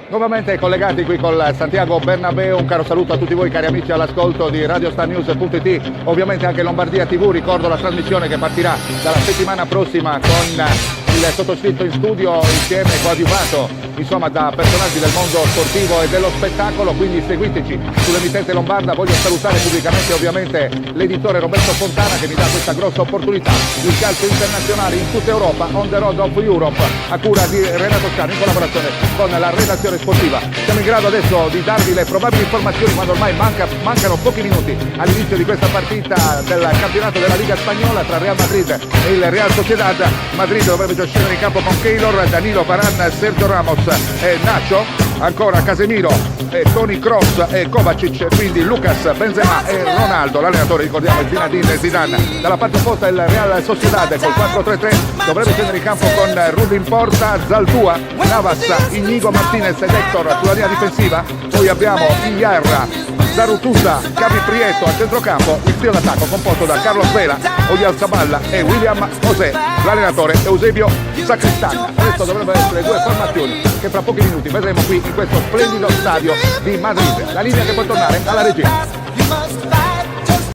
Nuovamente collegati qui con Santiago Bernabéu, un caro saluto a tutti voi cari amici all'ascolto di RadioStarNews.it, ovviamente anche Lombardia TV. Ricordo la trasmissione che partirà dalla settimana prossima con il sottoscritto in studio insieme coadiuvato insomma da personaggi del mondo sportivo e dello spettacolo, quindi seguiteci sull'emittente lombarda. Voglio salutare pubblicamente ovviamente l'editore Roberto Fontana che mi dà questa grossa opportunità, il calcio internazionale in tutta Europa, on the road of Europe, a cura di Renato Scano in collaborazione con la redazione sportiva. Siamo in grado adesso di darvi le probabili informazioni quando ormai mancano pochi minuti all'inizio di questa partita del campionato della Liga Spagnola tra Real Madrid e il Real Sociedad. Madrid dovrebbe già scendere in campo con Keylor, Danilo, Varane, Sergio Ramos e Nacho, ancora Casemiro, Toni Kroos e Kovacic, quindi Lucas, Benzema e Ronaldo. L'allenatore, ricordiamo, è Zinedine Zidane. Dalla parte opposta il Real Sociedad col 4-3-3 dovrebbe scendere in campo con Rubin Porta, Zaldúa, Navas, Íñigo Martínez ed Héctor sulla linea difensiva. Poi abbiamo Iarra, Zarutusa, Gavi Prieto al centrocampo, il trio d'attacco composto da Carlos Vela, Oyarzabal e William José. L'allenatore Eusebio Sacristan. Adesso dovrebbero essere due formazioni che fra pochi minuti vedremo qui in questo splendido stadio di Madrid. La linea che può tornare alla regia.